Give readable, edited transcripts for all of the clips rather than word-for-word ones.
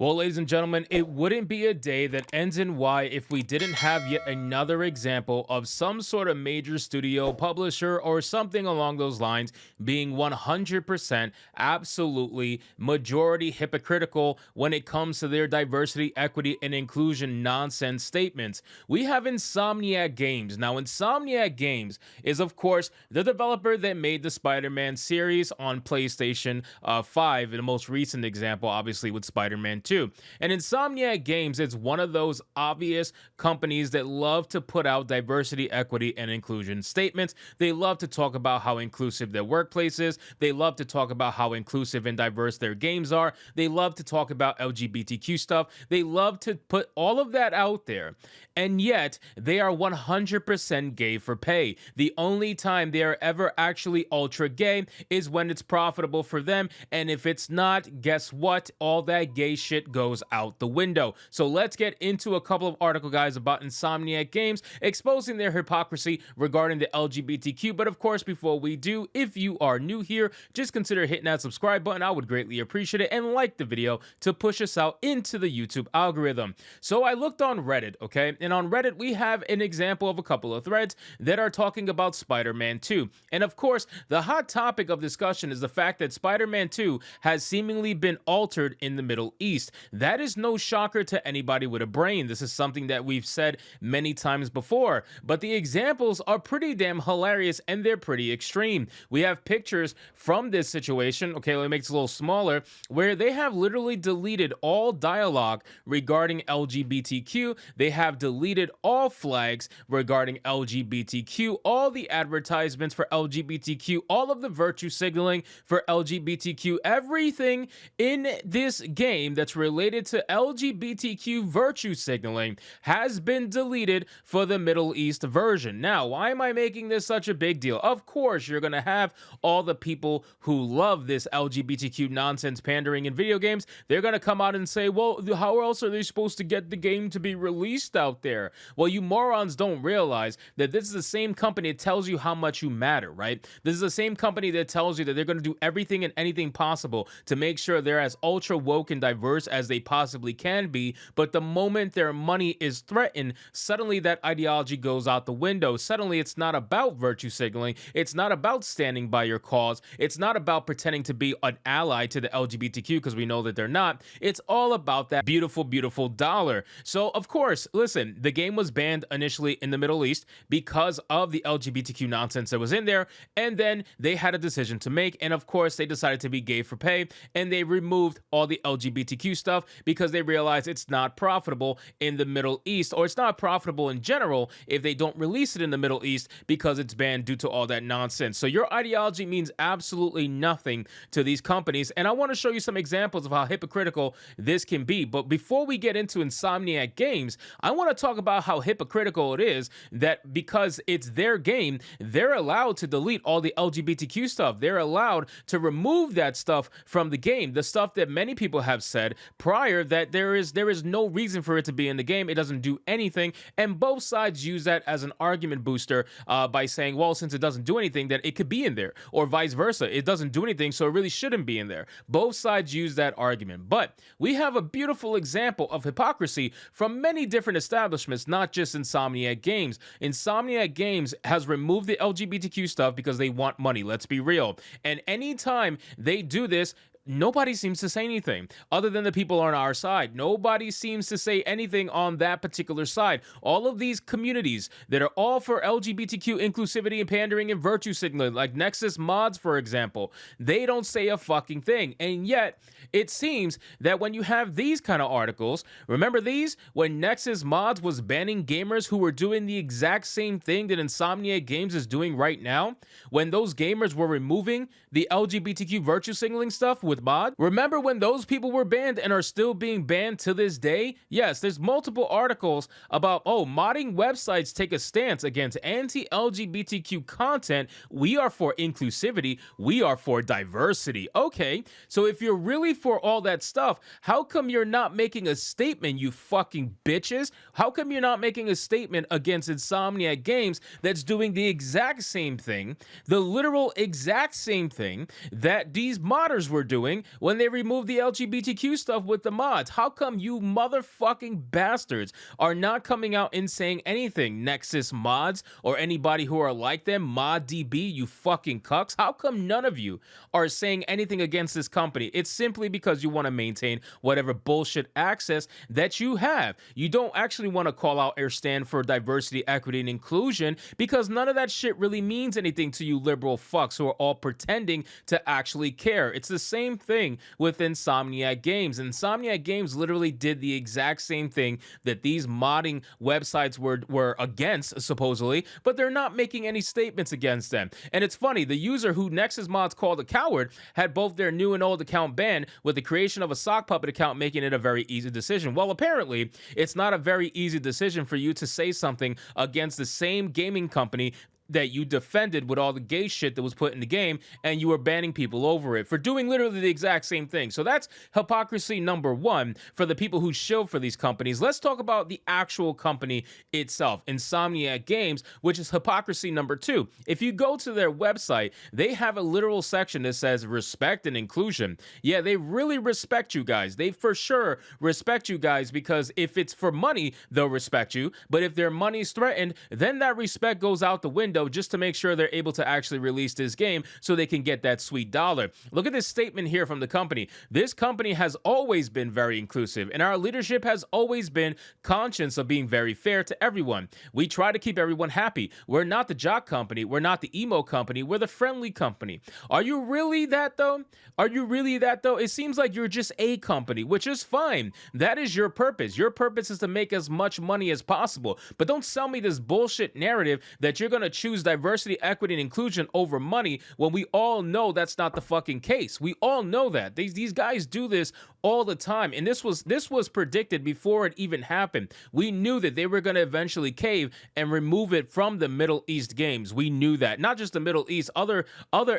Well, ladies and gentlemen, it wouldn't be a day that ends in Y if we didn't have yet another example of some sort of major studio, publisher, or something along those lines being 100% absolutely majority hypocritical when it comes to their diversity, equity, and inclusion nonsense statements. We have Insomniac Games. Now, Insomniac Games is, of course, the developer that made the Spider-Man series on PlayStation 5, the most recent example, obviously, with Spider-Man 2. And Insomniac Games is one of those obvious companies that love to put out diversity, equity, and inclusion statements. They love to talk about how inclusive their workplace is. They love to talk about how inclusive and diverse their games are. They love to talk about LGBTQ stuff. They love to put all of that out there. And yet, they are 100% gay for pay. The only time they are ever actually ultra gay is when it's profitable for them. And if it's not, guess what? All that gay shit goes out the window. So let's get into a couple of article guys about Insomniac Games exposing their hypocrisy regarding the LGBTQ. But of course, before we do, if you are new here, just consider hitting that subscribe button. I would greatly appreciate it, and like the video to push us out into the YouTube algorithm. So I looked on Reddit, okay? And on Reddit, we have an example of a couple of threads that are talking about Spider-Man 2. And of course, the hot topic of discussion is the fact that Spider-Man 2 has seemingly been altered in the Middle East. That is no shocker to anybody with a brain. This is something that we've said many times before, but the examples are pretty damn hilarious and they're pretty extreme. We have pictures from this situation, okay, let me make this a little smaller, where they have literally deleted all dialogue regarding LGBTQ. They have deleted all flags regarding LGBTQ, all the advertisements for LGBTQ, all of the virtue signaling for LGBTQ, everything in this game that's related to LGBTQ virtue signaling has been deleted for the Middle East version. Now, why am I making this such a big deal? Of course, you're going to have all the people who love this LGBTQ nonsense pandering in video games. They're going to come out and say, well, how else are they supposed to get the game to be released out there? Well, you morons don't realize that this is the same company that tells you how much you matter, right? This is the same company that tells you that they're going to do everything and anything possible to make sure they're as ultra woke and diverse as they possibly can be, but the moment their money is threatened, suddenly that ideology goes out the window. Suddenly it's not about virtue signaling, it's not about standing by your cause, it's not about pretending to be an ally to the LGBTQ, because we know that they're not. It's all about that beautiful, beautiful dollar. So of course, listen, the game was banned initially in the Middle East because of the LGBTQ nonsense that was in there, and then they had a decision to make, and of course they decided to be gay for pay, and they removed all the LGBTQ stuff because they realize it's not profitable in the Middle East, or it's not profitable in general if they don't release it in the Middle East because it's banned due to all that nonsense. So your ideology means absolutely nothing to these companies, and I want to show you some examples of how hypocritical this can be. But before we get into Insomniac Games, I want to talk about how hypocritical it is that because it's their game, they're allowed to delete all the LGBTQ stuff. They're allowed to remove that stuff from the game, the stuff that many people have said prior that there is no reason for it to be in the game. It doesn't do anything, and both sides use that as an argument booster by saying, well, since it doesn't do anything, that it could be in there, or vice versa. It doesn't do anything, so it really shouldn't be in there. Both sides use that argument, but we have a beautiful example of hypocrisy from many different establishments, not just Insomniac Games. Insomniac Games has removed the LGBTQ stuff because they want money, let's be real, and anytime they do this, nobody seems to say anything other than the people on our side. Nobody seems to say anything on that particular side. All of these communities that are all for LGBTQ inclusivity and pandering and virtue signaling, like Nexus Mods, for example, they don't say a fucking thing. And yet, it seems that when you have these kind of articles, remember these? When Nexus Mods was banning gamers who were doing the exact same thing that Insomniac Games is doing right now, when those gamers were removing the LGBTQ virtue signaling stuff with mod. Remember when those people were banned and are still being banned to this day? Yes, there's multiple articles about, oh, modding websites take a stance against anti-LGBTQ content. We are for inclusivity. We are for diversity. Okay, so if you're really for all that stuff, how come you're not making a statement, you fucking bitches? How come you're not making a statement against Insomniac Games that's doing the exact same thing, the literal exact same thing that these modders were doing? doing when they removed the LGBTQ stuff with the mods? How come you motherfucking bastards are not coming out and saying anything? Nexus mods or anybody who are like them, ModDB, you fucking cucks. How come none of you are saying anything against this company? It's simply because you want to maintain whatever bullshit access that you have. You don't actually want to call out or stand for diversity, equity, and inclusion because none of that shit really means anything to you liberal fucks who are all pretending to actually care. It's the same thing with Insomniac Games. Insomniac Games literally did the exact same thing that these modding websites were against, supposedly, but they're not making any statements against them. And it's funny, the user who Nexus Mods called a coward had both their new and old account banned, with the creation of a sock puppet account making it a very easy decision. Well, apparently, it's not a very easy decision for you to say something against the same gaming company that you defended with all the gay shit that was put in the game, and you were banning people over it for doing literally the exact same thing. So that's hypocrisy number one for the people who shill for these companies. Let's talk about the actual company itself, Insomniac Games, which is hypocrisy number two. If you go to their website, they have a literal section that says respect and inclusion. Yeah, they really respect you guys. They for sure respect you guys, because if it's for money, they'll respect you. But if their money's threatened, then that respect goes out the window, just to make sure they're able to actually release this game so they can get that sweet dollar. Look at this statement here from the company. This company has always been very inclusive, and our leadership has always been conscious of being very fair to everyone. We try to keep everyone happy. We're not the jock company. We're not the emo company. We're the friendly company. Are you really that though? Are you really that though? It seems like you're just a company, which is fine. That is your purpose. Your purpose is to make as much money as possible. But don't sell me this bullshit narrative that you're going to choose diversity, equity, and inclusion over money when we all know that's not the fucking case. We all know that. These guys do this all the time, and this was predicted before it even happened. We knew that they were going to eventually cave and remove it from the Middle East games. We knew that. Not just the Middle East, other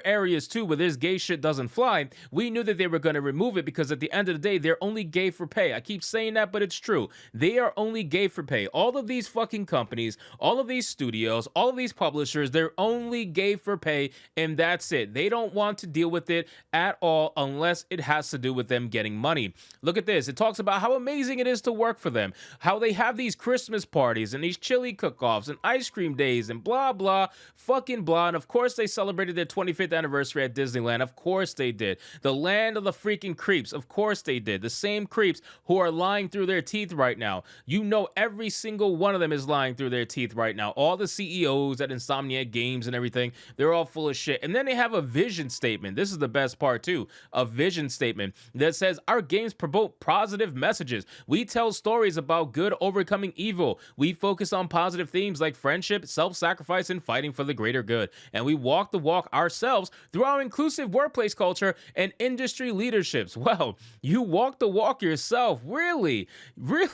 areas too where this gay shit doesn't fly. We knew that they were going to remove it because at the end of the day, they're only gay for pay. I keep saying that, but it's true. They are only gay for pay. All of these fucking companies, all of these studios, all of these publishers, they're only gay for pay, and that's it. They don't want to deal with it at all unless it has to do with them getting money. Look at this. It talks about how amazing it is to work for them, how they have these Christmas parties and these chili cook-offs and ice cream days and blah, blah, fucking blah. And of course, they celebrated their 25th anniversary at Disneyland. Of course they did. The land of the freaking creeps. Of course they did. The same creeps who are lying through their teeth right now. You know, every single one of them is lying through their teeth right now. All the CEOs at Insomniac Games and everything, they're all full of shit. And then they have a vision statement. This is the best part too. A vision statement that says, our games promote positive messages. We tell stories about good overcoming evil. We focus on positive themes like friendship, self-sacrifice, and fighting for the greater good. And we walk the walk ourselves through our inclusive workplace culture and industry leaderships. Well, you walk the walk yourself. Really? Really?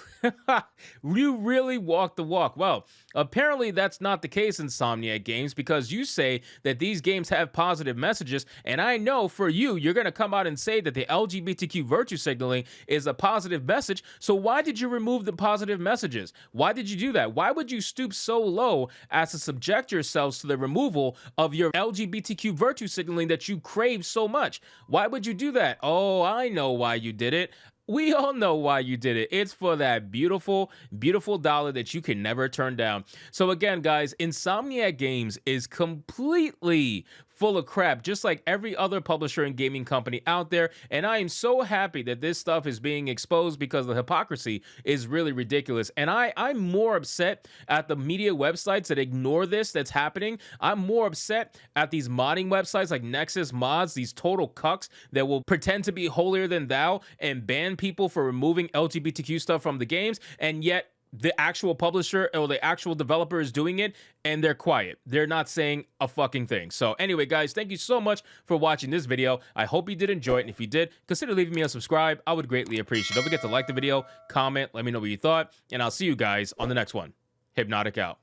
You really walk the walk. Well, apparently that's not the case in Insomniac Games, because you say that these games have positive messages, and I know for you, you're going to come out and say that the LGBTQ virtue signaling is a positive message. So why did you remove the positive messages? Why did you do that? Why would you stoop so low as to subject yourselves to the removal of your LGBTQ virtue signaling that you crave so much? Why would you do that? Oh, I know why you did it. We all know why you did it. It's for that beautiful, beautiful dollar that you can never turn down. So again, guys, Insomniac Games is completely full of crap, just like every other publisher and gaming company out there. And I am so happy that this stuff is being exposed, because the hypocrisy is really ridiculous. And I'm more upset at the media websites that ignore this that's happening. I'm more upset at these modding websites like Nexus Mods, these total cucks that will pretend to be holier than thou and ban people for removing LGBTQ stuff from the games, and yet the actual publisher or the actual developer is doing it and they're quiet. They're not saying a fucking thing. So anyway, guys, thank you so much for watching this video. I hope you did enjoy it. And if you did, consider leaving me a subscribe. I would greatly appreciate it. Don't forget to like the video, comment, let me know what you thought, and I'll see you guys on the next one. Hypnotic out.